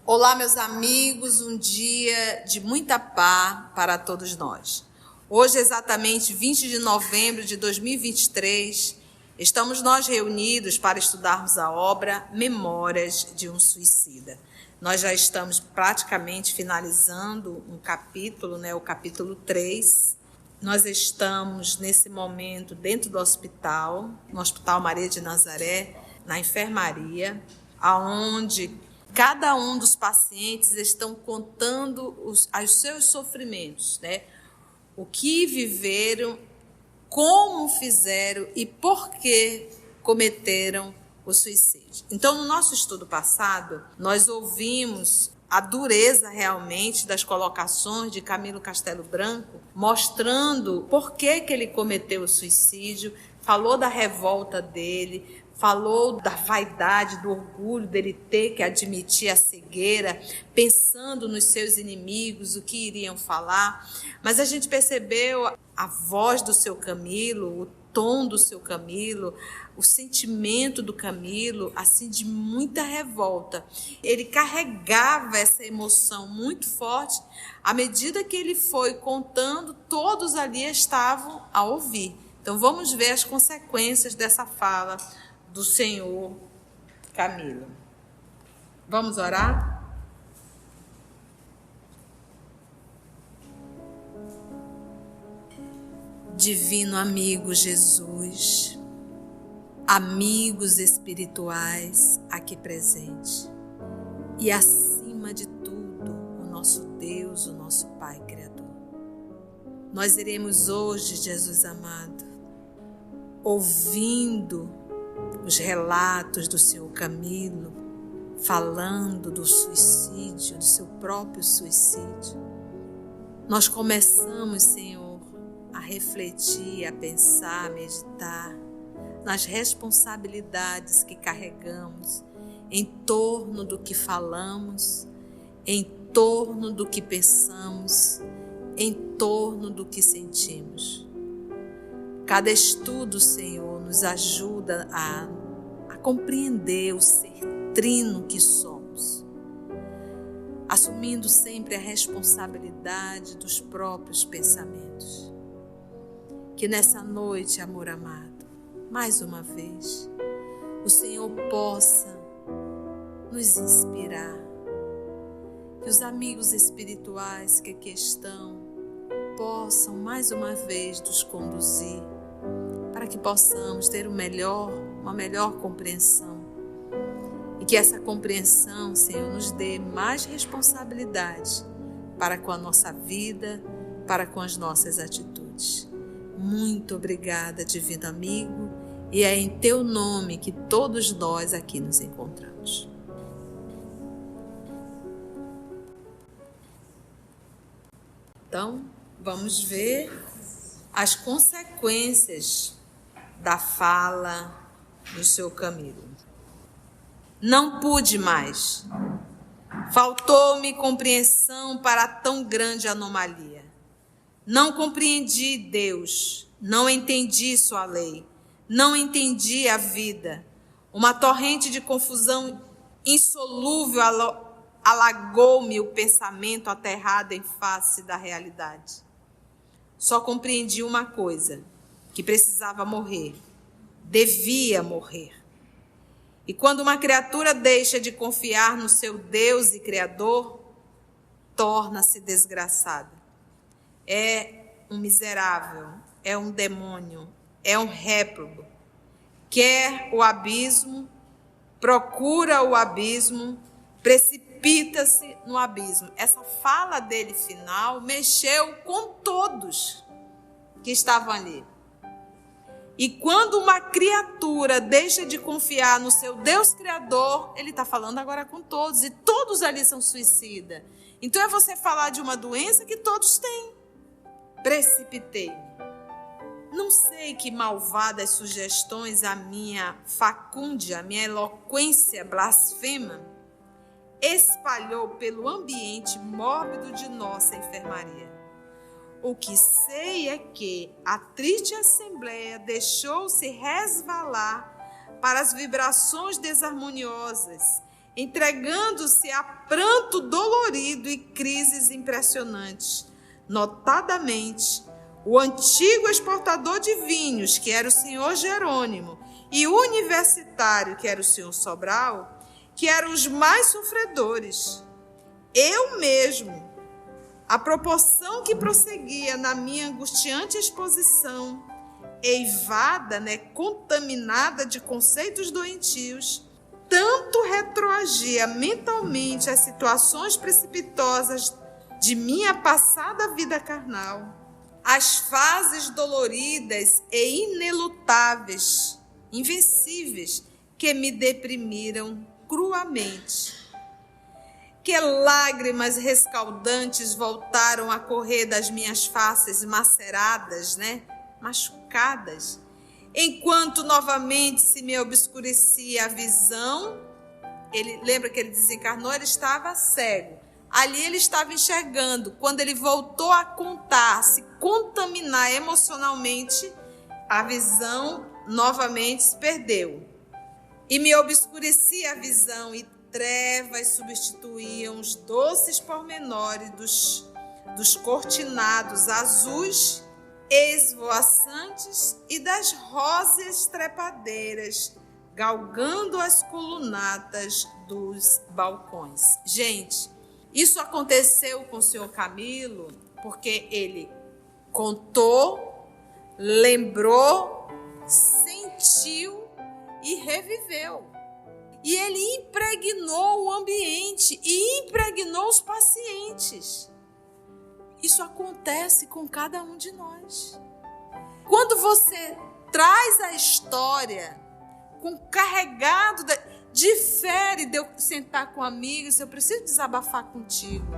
Olá, meus amigos, um dia de muita paz para todos nós. Hoje, exatamente 20 de novembro de 2023, estamos nós reunidos para estudarmos a obra Memórias de um Suicida. Nós já estamos praticamente finalizando um capítulo, o capítulo 3. Nós estamos, nesse momento, dentro do hospital, no Hospital Maria de Nazaré, na enfermaria, onde cada um dos pacientes estão contando os seus sofrimentos, o que viveram, como fizeram e por que cometeram o suicídio. Então, no nosso estudo passado, nós ouvimos a dureza realmente das colocações de Camilo Castelo Branco, mostrando por que ele cometeu o suicídio, falou da revolta dele, falou da vaidade, do orgulho dele ter que admitir a cegueira, pensando nos seus inimigos, o que iriam falar. Mas a gente percebeu a voz do seu Camilo, o tom do seu Camilo, o sentimento do Camilo, assim, de muita revolta. Ele carregava essa emoção muito forte. À medida que ele foi contando, todos ali estavam a ouvir. Então vamos ver as consequências dessa fala do senhor Camilo. Vamos orar? Divino amigo Jesus, amigos espirituais aqui presentes e acima de tudo o nosso Deus, o nosso Pai Criador. Nós iremos hoje, Jesus amado, ouvindo os relatos do Senhor Camilo, falando do suicídio, do seu próprio suicídio. Nós começamos, Senhor, a refletir, a pensar, a meditar nas responsabilidades que carregamos em torno do que falamos, em torno do que pensamos, em torno do que sentimos. Cada estudo, Senhor, nos ajuda a compreender o ser trino que somos, assumindo sempre a responsabilidade dos próprios pensamentos. Que nessa noite, amor amado, mais uma vez, o Senhor possa nos inspirar, que os amigos espirituais que aqui estão possam mais uma vez nos conduzir para que possamos ter uma melhor compreensão e que essa compreensão, Senhor, nos dê mais responsabilidade para com a nossa vida, para com as nossas atitudes. Muito obrigada, divino amigo, e é em teu nome que todos nós aqui nos encontramos. Então, vamos ver as consequências da fala do seu Camilo. Não pude mais. Faltou-me compreensão para tão grande anomalia. Não compreendi Deus, não entendi sua lei, não entendi a vida. Uma torrente de confusão insolúvel alagou-me o pensamento aterrado em face da realidade. Só compreendi uma coisa, que precisava morrer, devia morrer. E quando uma criatura deixa de confiar no seu Deus e Criador, torna-se desgraçada. É um miserável, é um demônio, é um réprobo. Quer o abismo, procura o abismo, precipita-se no abismo. Essa fala dele final mexeu com todos que estavam ali. E quando uma criatura deixa de confiar no seu Deus Criador, ele está falando agora com todos, e todos ali são suicidas. Então é você falar de uma doença que todos têm. Precipitei-me. Não sei que malvadas sugestões a minha facúndia, a minha eloquência blasfema espalhou pelo ambiente mórbido de nossa enfermaria. O que sei é que a triste assembleia deixou-se resvalar para as vibrações desarmoniosas entregando-se a pranto dolorido e crises impressionantes. Notadamente, o antigo exportador de vinhos, que era o senhor Jerônimo, e o universitário, que era o senhor Sobral, que eram os mais sofredores. Eu mesmo, a proporção que prosseguia na minha angustiante exposição, eivada, contaminada de conceitos doentios, tanto retroagia mentalmente às situações precipitosas de minha passada vida carnal, às fases doloridas e inelutáveis, invencíveis, que me deprimiram cruamente, que lágrimas rescaldantes voltaram a correr das minhas faces maceradas, machucadas, enquanto novamente se me obscurecia a visão. Lembra que ele desencarnou, ele estava cego. Ali ele estava enxergando. Quando ele voltou a contar, se contaminar emocionalmente, a visão novamente se perdeu. E me obscurecia a visão, e trevas substituíam os doces pormenores dos cortinados azuis esvoaçantes e das róseas trepadeiras galgando as colunatas dos balcões. Gente, isso aconteceu com o senhor Camilo porque ele contou, lembrou, sentiu e reviveu. E ele impregnou o ambiente e impregnou os pacientes. Isso acontece com cada um de nós. Quando você traz a história carregado, difere de eu sentar com amigos, eu preciso desabafar contigo.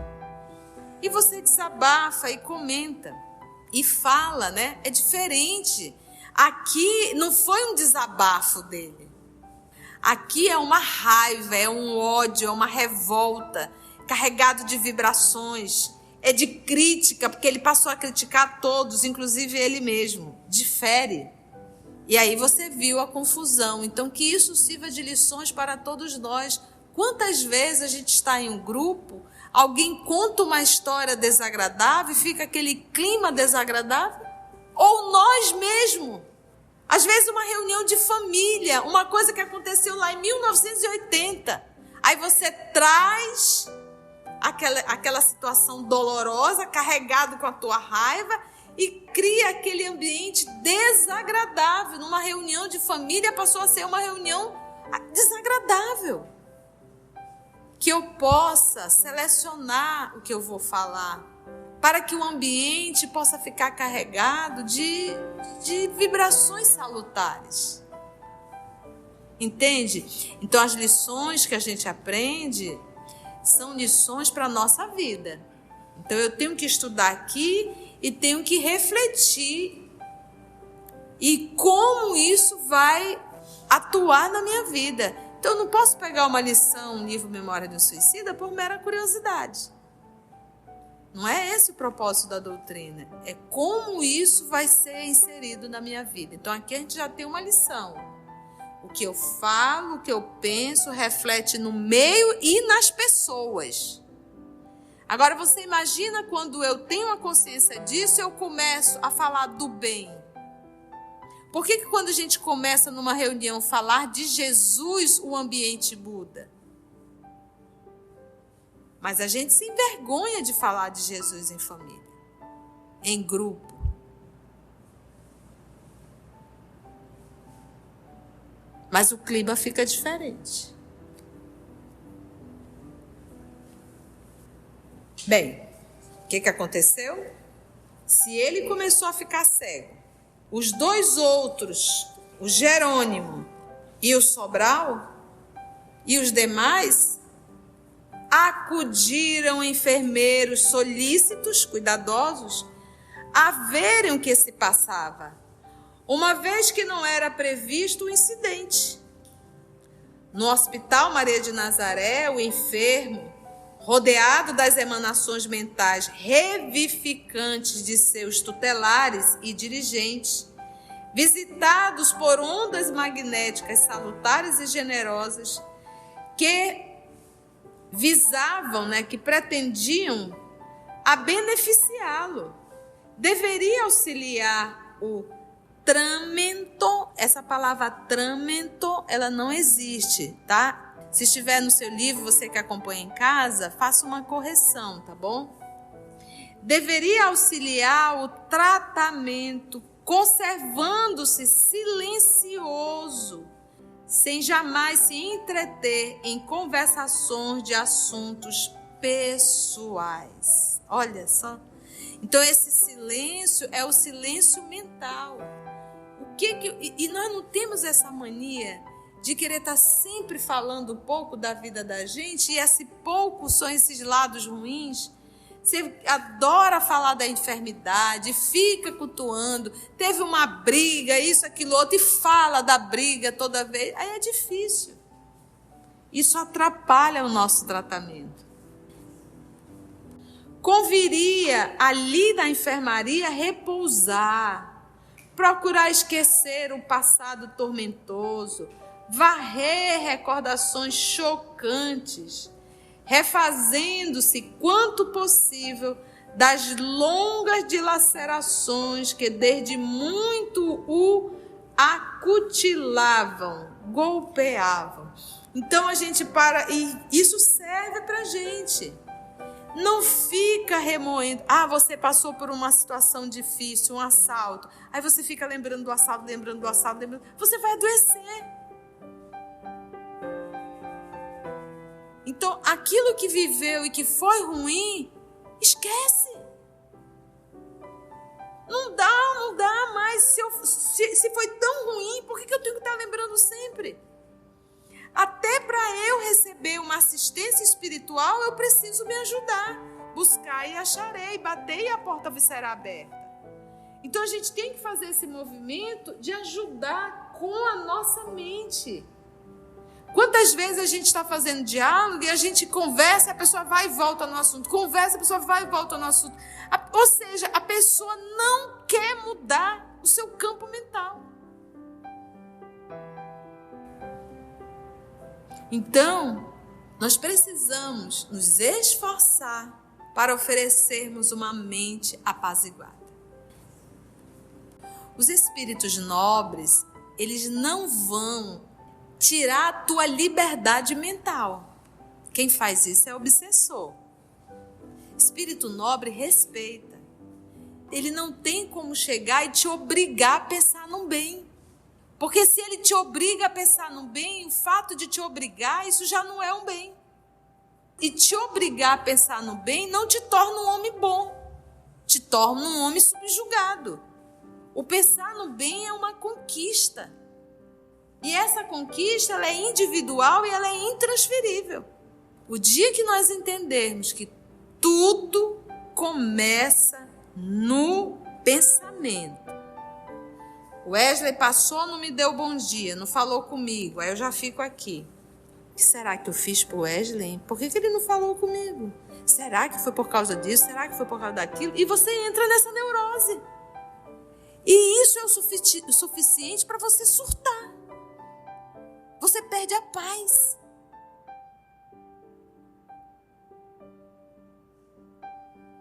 E você desabafa e comenta e fala, É diferente. Aqui não foi um desabafo dele. Aqui é uma raiva, é um ódio, é uma revolta, carregado de vibrações, é de crítica, porque ele passou a criticar todos, inclusive ele mesmo. Difere. E aí você viu a confusão. Então, que isso sirva de lições para todos nós. Quantas vezes a gente está em um grupo, alguém conta uma história desagradável e fica aquele clima desagradável? Ou nós mesmos. Às vezes uma reunião de família, uma coisa que aconteceu lá em 1980. Aí você traz aquela situação dolorosa, carregado com a tua raiva, e cria aquele ambiente desagradável. Numa reunião de família passou a ser uma reunião desagradável. Que eu possa selecionar o que eu vou falar, para que o ambiente possa ficar carregado de vibrações salutares. Entende? Então, as lições que a gente aprende são lições para a nossa vida. Então, eu tenho que estudar aqui e tenho que refletir e como isso vai atuar na minha vida. Então, eu não posso pegar uma lição, um livro Memória de um Suicida, por mera curiosidade. Não é esse o propósito da doutrina. É como isso vai ser inserido na minha vida. Então, aqui a gente já tem uma lição. O que eu falo, o que eu penso, reflete no meio e nas pessoas. Agora, você imagina quando eu tenho a consciência disso, eu começo a falar do bem. Por que quando a gente começa numa reunião a falar de Jesus, o ambiente muda? Mas a gente se envergonha de falar de Jesus em família, em grupo. Mas o clima fica diferente. Bem, o que aconteceu? Se ele começou a ficar cego, os dois outros, o Jerônimo e o Sobral, e os demais, acudiram enfermeiros solícitos, cuidadosos, a verem o que se passava, uma vez que não era previsto o incidente. No Hospital Maria de Nazaré, o enfermo, rodeado das emanações mentais revificantes de seus tutelares e dirigentes, visitados por ondas magnéticas salutares e generosas, que visavam, que pretendiam a beneficiá-lo. Deveria auxiliar o tramento. Essa palavra tramento, ela não existe, tá? Se estiver no seu livro, você que acompanha em casa, faça uma correção, tá bom? Deveria auxiliar o tratamento, conservando-se silencioso, sem jamais se entreter em conversações de assuntos pessoais. Olha só. Então esse silêncio é o silêncio mental. E nós não temos essa mania de querer estar sempre falando um pouco da vida da gente, e esse pouco são esses lados ruins. Você adora falar da enfermidade, fica cultuando, teve uma briga, isso, aquilo, outro, e fala da briga toda vez. Aí é difícil. Isso atrapalha o nosso tratamento. Conviria ali na enfermaria repousar, procurar esquecer o passado tormentoso, varrer recordações chocantes, refazendo-se quanto possível das longas dilacerações que desde muito o acutilavam, golpeavam. Então a gente para, e isso serve para a gente. Não fica remoendo. Você passou por uma situação difícil, um assalto. Aí você fica lembrando do assalto, Você vai adoecer. Então, aquilo que viveu e que foi ruim, esquece. Não dá mais. Se foi tão ruim, por que eu tenho que estar lembrando sempre? Até para eu receber uma assistência espiritual, eu preciso me ajudar. Buscar e acharei, bater e a porta será aberta. Então a gente tem que fazer esse movimento de ajudar com a nossa mente. Quantas vezes a gente está fazendo diálogo e a gente conversa, a pessoa vai e volta no assunto. Conversa, a pessoa vai e volta no assunto. Ou seja, a pessoa não quer mudar o seu campo mental. Então, nós precisamos nos esforçar para oferecermos uma mente apaziguada. Os espíritos nobres, eles não vão tirar a tua liberdade mental. Quem faz isso é o obsessor. Espírito nobre respeita. Ele não tem como chegar e te obrigar a pensar no bem. Porque se ele te obriga a pensar no bem, o fato de te obrigar, isso já não é um bem. E te obrigar a pensar no bem não te torna um homem bom. Te torna um homem subjugado. O pensar no bem é uma conquista. E essa conquista, ela é individual e ela é intransferível. O dia que nós entendermos que tudo começa no pensamento. O Wesley passou, não me deu bom dia, não falou comigo, aí eu já fico aqui. O que será que eu fiz pro Wesley? Por que ele não falou comigo? Será que foi por causa disso? Será que foi por causa daquilo? E você entra nessa neurose. E isso é o suficiente para você surtar. Você perde a paz.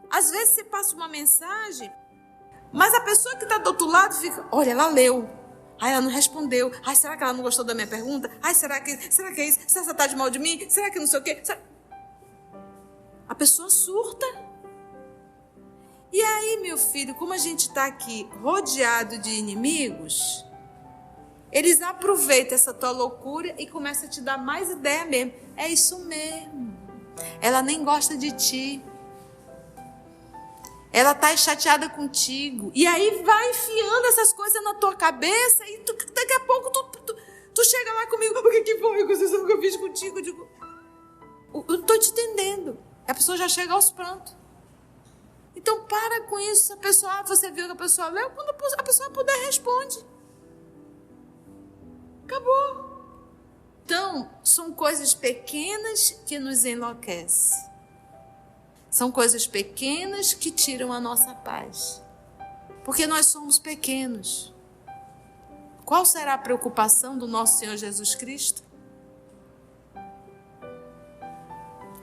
Às vezes você passa uma mensagem, mas a pessoa que está do outro lado fica, olha, ela leu. Ai, ela não respondeu. Ai, será que ela não gostou da minha pergunta? Ai, será que é isso? Será que ela está de mal de mim? Será que não sei o quê? A pessoa surta. E aí, meu filho, como a gente está aqui rodeado de inimigos, eles aproveitam essa tua loucura e começam a te dar mais ideia mesmo. É isso mesmo. Ela nem gosta de ti. Ela está chateada contigo. E aí vai enfiando essas coisas na tua cabeça e daqui a pouco tu chega lá comigo. O que foi que eu fiz contigo? Eu digo, eu não estou te entendendo. A pessoa já chega aos prantos. Então para com isso. A pessoa, você viu que a pessoa leu? Quando a pessoa puder, responde. Acabou. Então, são coisas pequenas que nos enlouquecem. São coisas pequenas que tiram a nossa paz. Porque nós somos pequenos. Qual será a preocupação do nosso Senhor Jesus Cristo?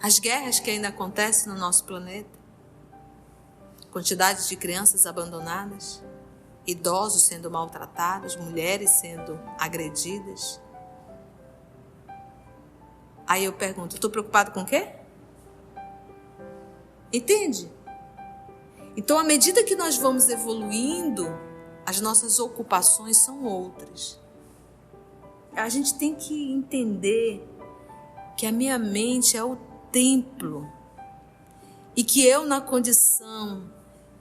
as guerras que ainda acontecem no nosso planeta, quantidade de crianças abandonadas, idosos sendo maltratados, mulheres sendo agredidas. Aí eu pergunto, estou preocupado com o quê? Entende? Então, à medida que nós vamos evoluindo, as nossas ocupações são outras. A gente tem que entender que a minha mente é o templo e que eu, na condição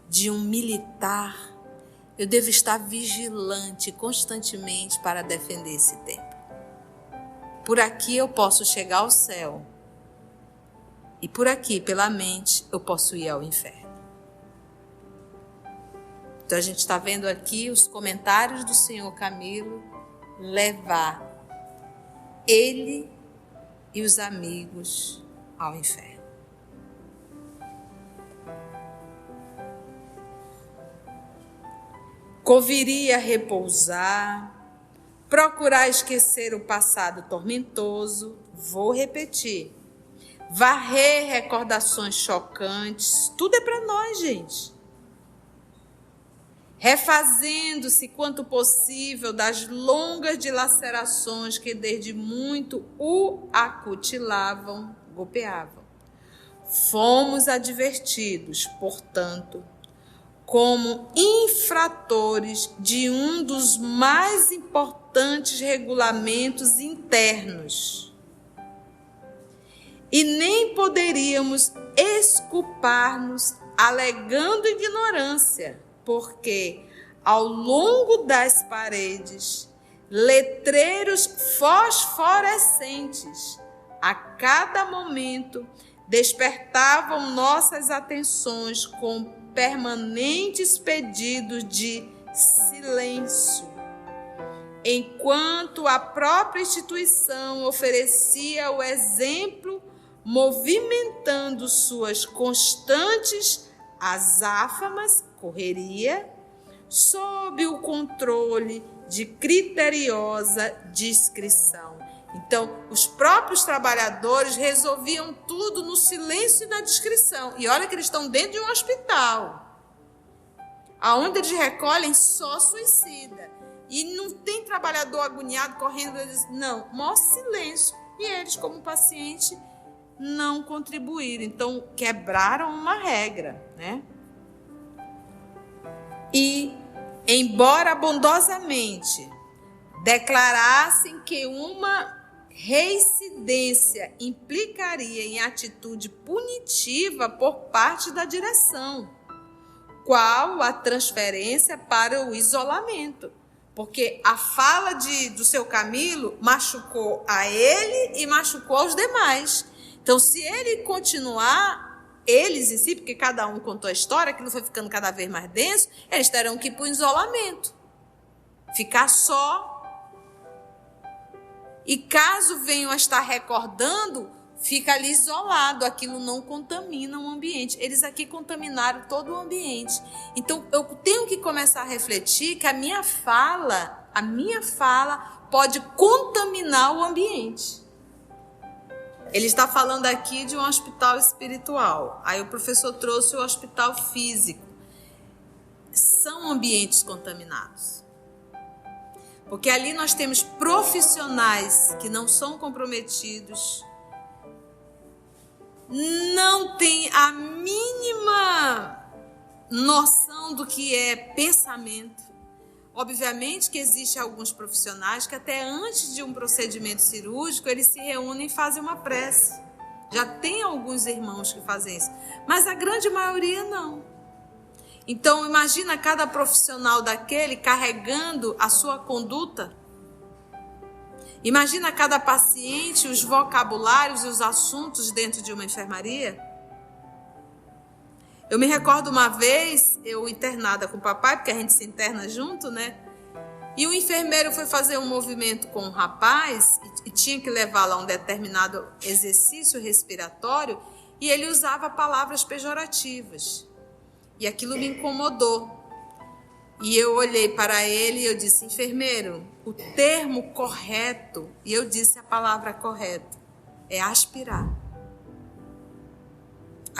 de um militar, eu devo estar vigilante constantemente para defender esse templo. Por aqui eu posso chegar ao céu e por aqui, pela mente, eu posso ir ao inferno. Então a gente está vendo aqui os comentários do Senhor Camilo levar ele e os amigos ao inferno. Conviria repousar, procurar esquecer o passado tormentoso, vou repetir, varrer recordações chocantes, tudo é para nós, gente. Refazendo-se quanto possível das longas dilacerações que desde muito o acutilavam, golpeavam. Fomos advertidos, portanto, como infratores de um dos mais importantes regulamentos internos. E nem poderíamos exculpar-nos alegando ignorância, porque ao longo das paredes, letreiros fosforescentes, a cada momento, despertavam nossas atenções com permanentes pedidos de silêncio, enquanto a própria instituição oferecia o exemplo, movimentando suas constantes azáfamas, correria, sob o controle de criteriosa discrição. Então, os próprios trabalhadores resolviam tudo no silêncio e na discrição. E olha que eles estão dentro de um hospital, aonde eles recolhem só suicida. E não tem trabalhador agoniado correndo, não, maior silêncio. E eles, como paciente, não contribuíram. Então, quebraram uma regra, né? E, embora bondosamente declarassem que uma reincidência implicaria em atitude punitiva por parte da direção, qual a transferência para o isolamento. Porque a fala do seu Camilo machucou a ele e machucou aos demais. Então, se ele continuar, eles em si, porque cada um contou a história, aquilo foi ficando cada vez mais denso, eles terão que ir para o isolamento. Ficar só. E caso venham a estar recordando, fica ali isolado, aquilo não contamina o ambiente. Eles aqui contaminaram todo o ambiente. Então, eu tenho que começar a refletir que a minha fala pode contaminar o ambiente. Ele está falando aqui de um hospital espiritual. Aí o professor trouxe o hospital físico. São ambientes contaminados. Porque ali nós temos profissionais que não são comprometidos, não têm a mínima noção do que é pensamento. Obviamente que existem alguns profissionais que até antes de um procedimento cirúrgico, eles se reúnem e fazem uma prece. Já tem alguns irmãos que fazem isso, mas a grande maioria não. Então, imagina cada profissional daquele carregando a sua conduta. Imagina cada paciente, os vocabulários e os assuntos dentro de uma enfermaria. Eu me recordo uma vez, eu internada com o papai, porque a gente se interna junto, né? E o enfermeiro foi fazer um movimento com um rapaz e tinha que levar lá um determinado exercício respiratório e ele usava palavras pejorativas. E aquilo me incomodou. E eu olhei para ele e eu disse, enfermeiro, o termo correto, e eu disse a palavra correta, é aspirar.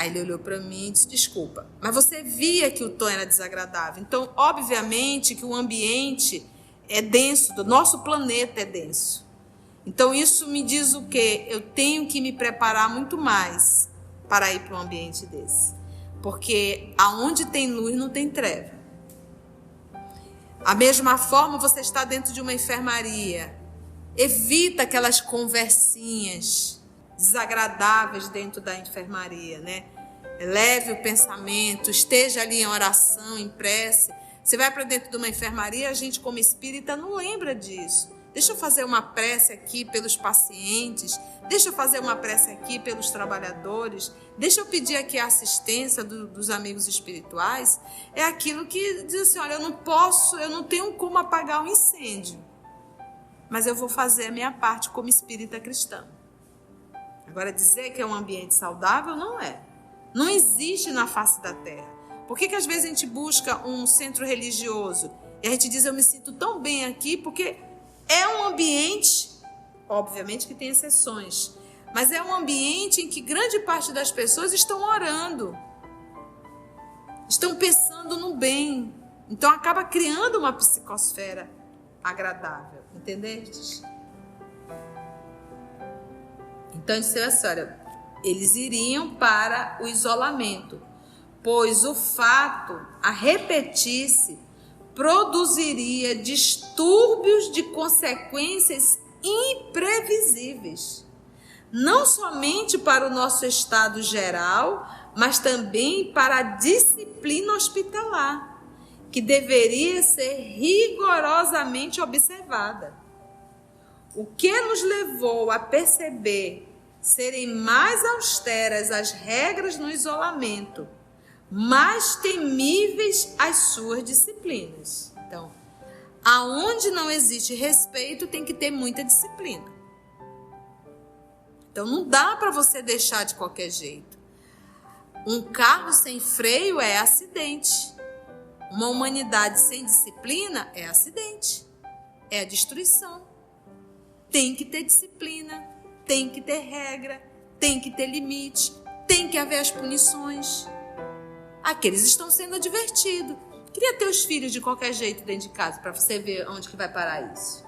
Aí ele olhou para mim e disse, desculpa, mas você via que o tom era desagradável. Então, obviamente que o ambiente é denso, do nosso planeta é denso. Então, isso me diz o quê? Eu tenho que me preparar muito mais para ir para um ambiente desse. Porque aonde tem luz não tem treva. A mesma forma, você está dentro de uma enfermaria. Evita aquelas conversinhas desagradáveis dentro da enfermaria, né? Eleve o pensamento, esteja ali em oração, em prece. Você vai para dentro de uma enfermaria, a gente como espírita não lembra disso. Deixa eu fazer uma prece aqui pelos pacientes, deixa eu fazer uma prece aqui pelos trabalhadores, deixa eu pedir aqui a assistência dos amigos espirituais. É aquilo que diz assim, olha, eu não tenho como apagar um incêndio, mas eu vou fazer a minha parte como espírita cristã. Agora, dizer que é um ambiente saudável, não é. Não existe na face da terra. Por que às vezes a gente busca um centro religioso e a gente diz, eu me sinto tão bem aqui, porque é um ambiente, obviamente que tem exceções, mas é um ambiente em que grande parte das pessoas estão orando, estão pensando no bem. Então acaba criando uma psicosfera agradável, entendestes? Então, disse assim, olha, eles iriam para o isolamento, pois o fato a repetir-se produziria distúrbios de consequências imprevisíveis, não somente para o nosso estado geral, mas também para a disciplina hospitalar, que deveria ser rigorosamente observada. O que nos levou a perceber serem mais austeras as regras no isolamento, mais temíveis as suas disciplinas. Então, aonde não existe respeito, tem que ter muita disciplina. Então, não dá para você deixar de qualquer jeito. Um carro sem freio é acidente. Uma humanidade sem disciplina é acidente, é a destruição. Tem que ter disciplina, tem que ter regra, tem que ter limite, tem que haver as punições. Aqueles estão sendo advertidos. Queria ter os filhos de qualquer jeito dentro de casa, para você ver onde que vai parar isso.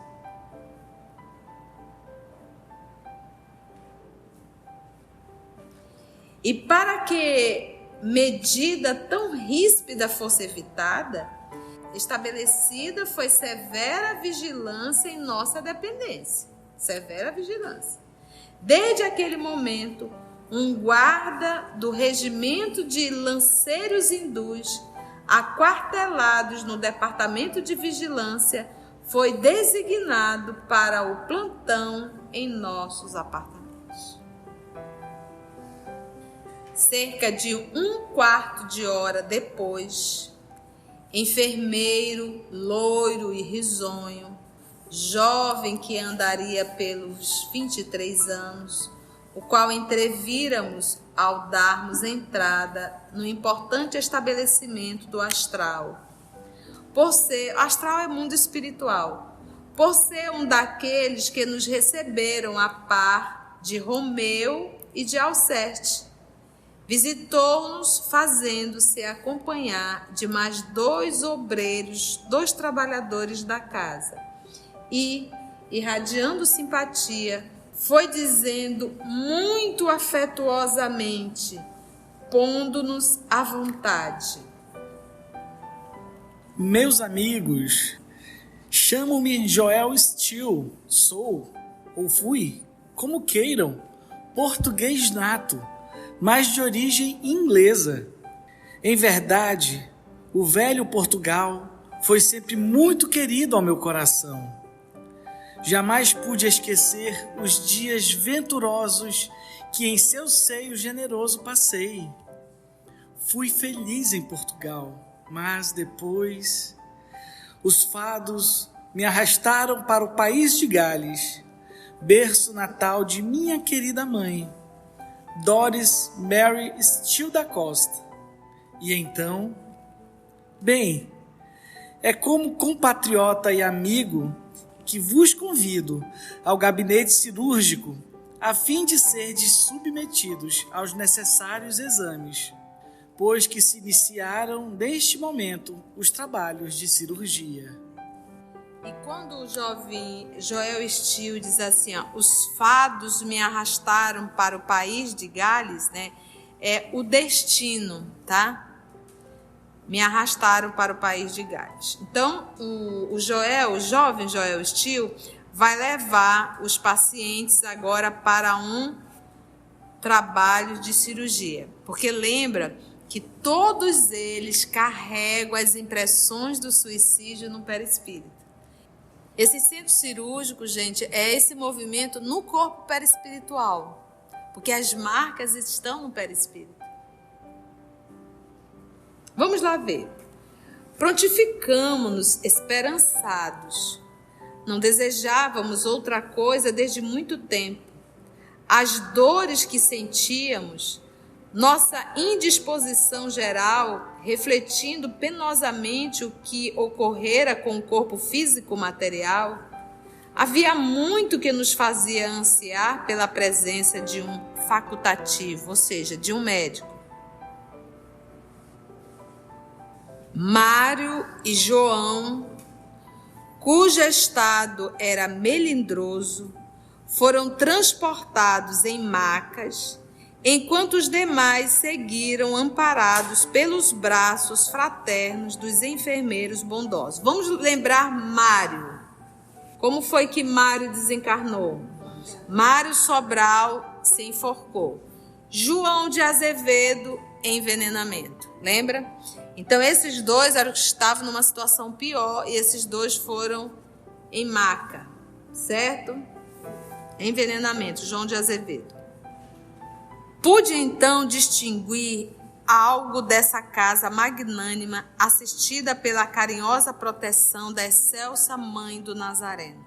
E para que medida tão ríspida fosse evitada, estabelecida foi severa vigilância em nossa dependência. Severa vigilância. Desde aquele momento, um guarda do regimento de lanceiros hindus, aquartelados no departamento de vigilância, foi designado para o plantão em nossos apartamentos. Cerca de um quarto de hora depois, enfermeiro, loiro e risonho, jovem que andaria pelos 23 anos, o qual entrevíramos ao darmos entrada no importante estabelecimento do astral. Astral é mundo espiritual. Por ser um daqueles que nos receberam a par de Romeu e de Alceste, visitou-nos fazendo-se acompanhar de mais 2 obreiros, 2 trabalhadores da casa. E, irradiando simpatia, foi dizendo muito afetuosamente, pondo-nos à vontade: meus amigos, chamo-me Joel Steele, sou, ou fui, como queiram, português nato, mas de origem inglesa. Em verdade, o velho Portugal foi sempre muito querido ao meu coração. Jamais pude esquecer os dias venturosos que em seu seio generoso passei. Fui feliz em Portugal, mas depois os fados me arrastaram para o país de Gales, berço natal de minha querida mãe, Doris Mary Steele da Costa. E então, bem, é como compatriota e amigo que vos convido ao gabinete cirúrgico a fim de serdes submetidos aos necessários exames, pois que se iniciaram neste momento os trabalhos de cirurgia. E quando o jovem Joel Steele diz assim, ó, os fados me arrastaram para o país de Gales, né? É o destino, tá? Me arrastaram para o país de Gales. Então, o jovem Joel Steele, vai levar os pacientes agora para um trabalho de cirurgia. Porque lembra que todos eles carregam as impressões do suicídio no perispírito. Esse centro cirúrgico, gente, é esse movimento no corpo perispiritual. Porque as marcas estão no perispírito. Vamos lá ver. Prontificamo-nos esperançados. Não desejávamos outra coisa desde muito tempo. As dores que sentíamos, nossa indisposição geral, refletindo penosamente o que ocorrera com o corpo físico material, havia muito que nos fazia ansiar pela presença de um facultativo, ou seja, de um médico. Mário e João, cujo estado era melindroso, foram transportados em macas, enquanto os demais seguiram amparados pelos braços fraternos dos enfermeiros bondosos. Vamos lembrar Mário. Como foi que Mário desencarnou? Mário Sobral se enforcou. João de Azevedo, envenenamento. Lembra? Então, esses dois eram que estavam numa situação pior e esses dois foram em maca, certo? Envenenamento, João de Azevedo. Pude, então, distinguir algo dessa casa magnânima, assistida pela carinhosa proteção da excelsa Mãe do Nazareno.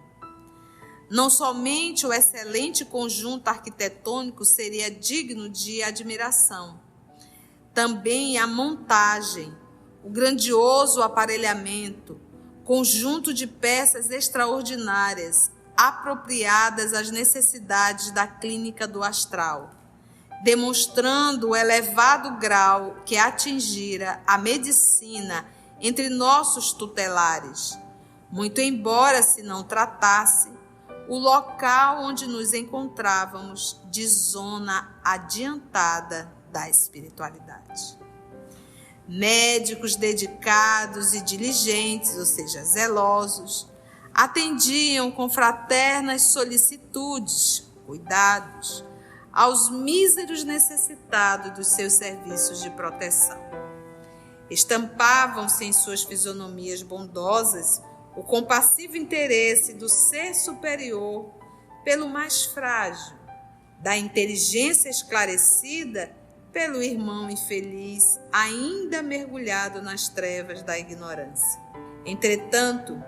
Não somente o excelente conjunto arquitetônico seria digno de admiração, também a montagem, o grandioso aparelhamento, conjunto de peças extraordinárias, apropriadas às necessidades da clínica do astral, demonstrando o elevado grau que atingira a medicina entre nossos tutelares, muito embora se não tratasse o local onde nos encontrávamos de zona adiantada da espiritualidade. Médicos dedicados e diligentes, ou seja, zelosos, atendiam com fraternas solicitudes, cuidados, aos míseros necessitados dos seus serviços de proteção. Estampavam-se em suas fisionomias bondosas o compassivo interesse do ser superior pelo mais frágil, da inteligência esclarecida pelo irmão infeliz, ainda mergulhado nas trevas da ignorância. Entretanto,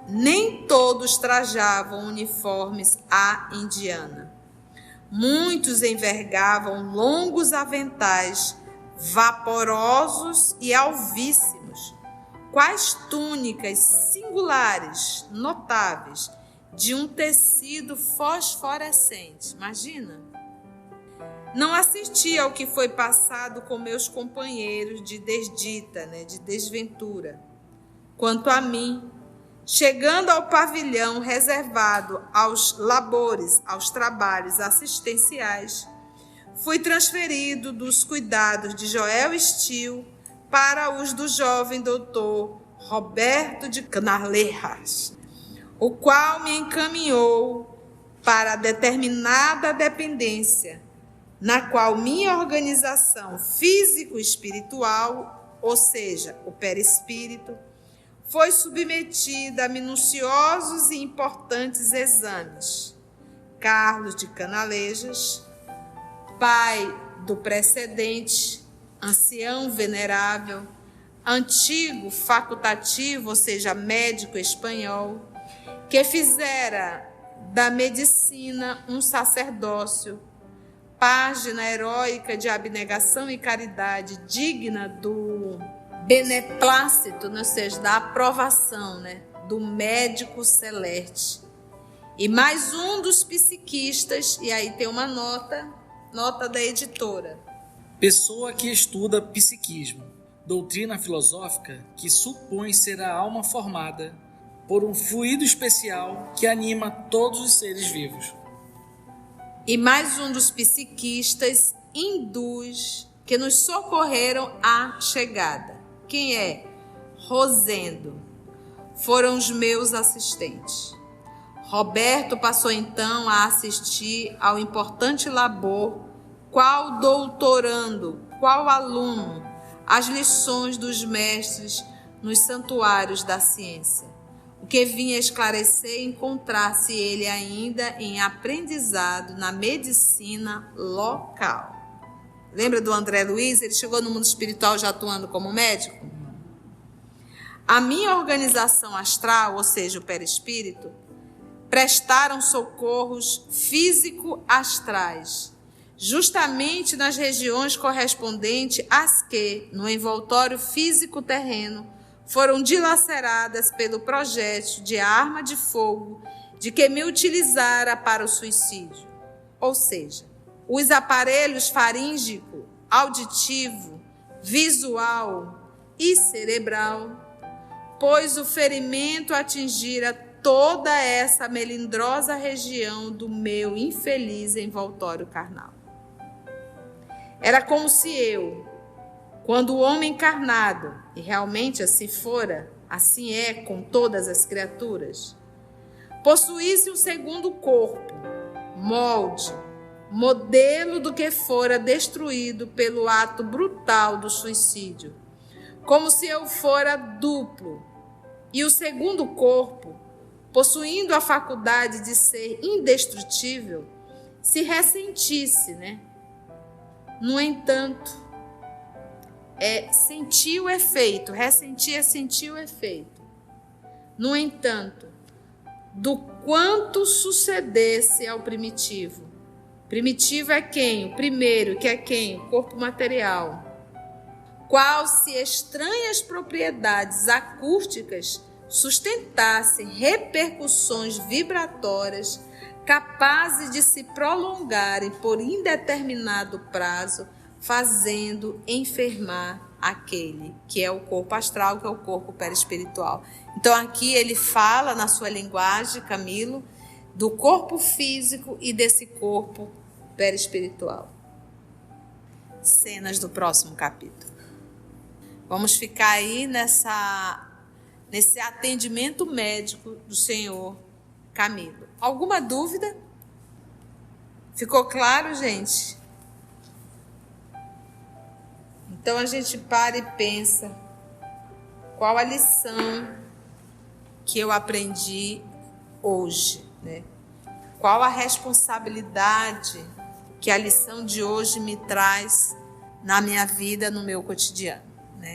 nem todos trajavam uniformes à indiana. Muitos envergavam longos aventais vaporosos e alvíssimos, quais túnicas singulares, notáveis, de um tecido fosforescente. Imagina! Não assisti ao que foi passado com meus companheiros de desdita, de desventura. Quanto a mim, chegando ao pavilhão reservado aos labores, aos trabalhos assistenciais, fui transferido dos cuidados de Joel Steele para os do jovem doutor Roberto de Canalejas, o qual me encaminhou para determinada dependência, na qual minha organização físico-espiritual, ou seja, o perispírito, foi submetida a minuciosos e importantes exames. Carlos de Canalejas, pai do precedente, ancião venerável, antigo facultativo, ou seja, médico espanhol, que fizera da medicina um sacerdócio, página heróica de abnegação e caridade digna do beneplácito, ou seja, da aprovação, do médico celeste, E mais um dos psiquistas, e aí tem uma nota da editora. Pessoa que estuda psiquismo, doutrina filosófica que supõe ser a alma formada por um fluido especial que anima todos os seres vivos. E mais um dos psiquistas hindus que nos socorreram à chegada. Quem é? Rosendo. Foram os meus assistentes. Roberto passou então a assistir ao importante labor, qual doutorando, qual aluno, as lições dos mestres nos santuários da ciência. O que vinha esclarecer e encontrar-se ele ainda em aprendizado na medicina local. Lembra do André Luiz? Ele chegou no mundo espiritual já atuando como médico? A minha organização astral, ou seja, o perispírito, prestaram socorros físico-astrais, justamente nas regiões correspondentes às que, no envoltório físico terreno, foram dilaceradas pelo projétil de arma de fogo de que me utilizara para o suicídio. Ou seja, os aparelhos faríngeo, auditivo, visual e cerebral, pois o ferimento atingira toda essa melindrosa região do meu infeliz envoltório carnal. Era como se eu, quando o homem encarnado, e realmente assim fora, assim é com todas as criaturas, possuísse um segundo corpo, molde, modelo do que fora destruído pelo ato brutal do suicídio, como se eu fora duplo, e o segundo corpo, possuindo a faculdade de ser indestrutível, se ressentisse, No entanto, sentir o efeito, ressentir é sentir o efeito. No entanto, do quanto sucedesse ao primitivo. Primitivo é quem? O primeiro, que é quem? O corpo material. Qual se estranhas propriedades acústicas sustentassem repercussões vibratórias capazes de se prolongarem por indeterminado prazo, fazendo enfermar aquele que é o corpo astral, que é o corpo perispiritual. Então aqui ele fala na sua linguagem, Camilo, do corpo físico e desse corpo perispiritual. Cenas do próximo capítulo. Vamos ficar aí nesse atendimento médico do senhor Camilo. Alguma dúvida? Ficou claro, gente? Então a gente para e pensa qual a lição que eu aprendi hoje, Qual a responsabilidade que a lição de hoje me traz na minha vida, no meu cotidiano,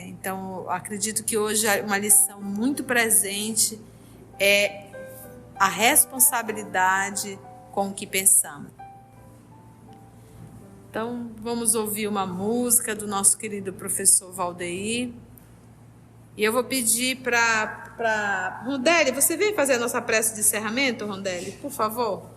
Então, acredito que hoje uma lição muito presente é a responsabilidade com o que pensamos. Então, vamos ouvir uma música do nosso querido professor Valdeir. E eu vou pedir para Rondelli, você vem fazer a nossa prece de encerramento, Rondelli, por favor?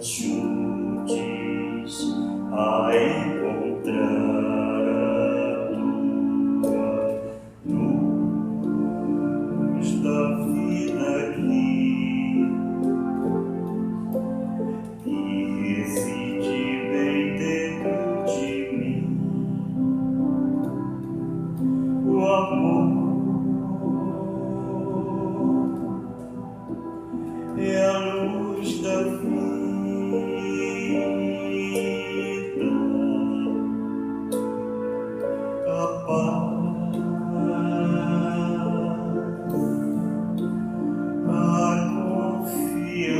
ajudes a encontrar a tua luz da vida que reside bem dentro de mim. O amor é a luz da vida, a paz, a confiança,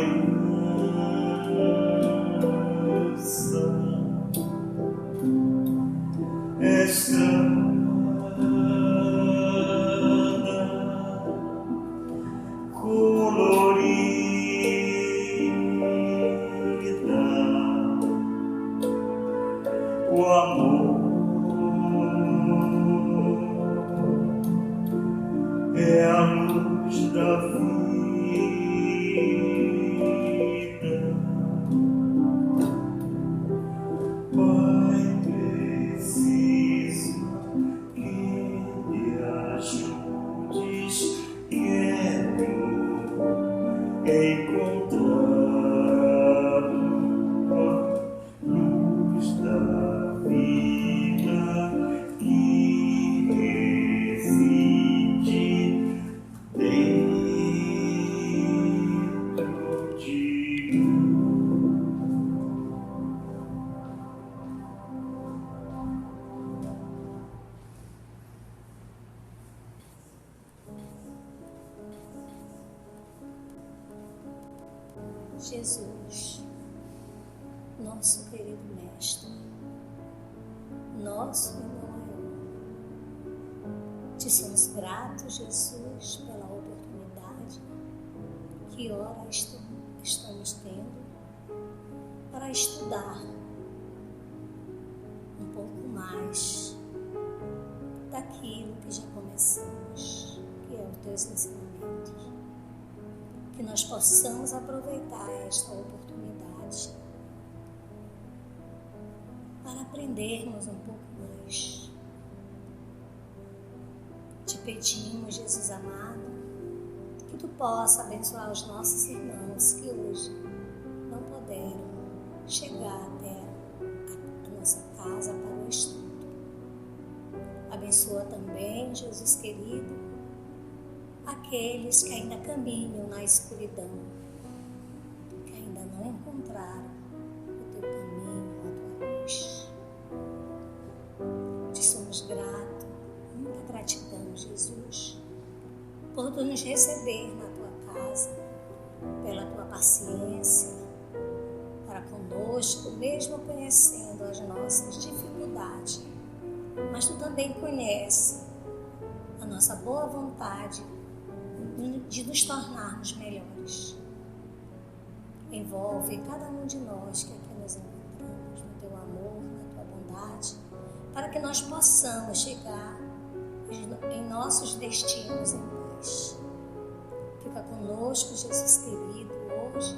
estrada colorida, o amor é a luz da vida. Pai, preciso que me ajudes, quero encontrar a luz da vida que reside dentro de mim. Jesus, nosso querido Mestre, nosso irmão maior, te somos gratos, Jesus, pela oportunidade que ora estamos tendo para estudar um pouco mais daquilo que já começamos, que é os teus ensinamentos. Que nós possamos aproveitar esta oportunidade para aprendermos um pouco mais. Te pedimos, Jesus amado, que tu possa abençoar os nossos irmãos que hoje não puderam chegar até a nossa casa para o estudo. Abençoa também, Jesus querido, aqueles que ainda caminham na escuridão, que ainda não encontraram o teu caminho, a tua luz. Te somos gratos, muita gratidão, Jesus, por tu nos receber na tua casa, pela tua paciência para conosco, mesmo conhecendo as nossas dificuldades, mas tu também conheces a nossa boa vontade de nos tornarmos melhores. Envolve cada um de nós que aqui nos encontramos no teu amor, na tua bondade, para que nós possamos chegar em nossos destinos em paz. Fica conosco, Jesus querido, hoje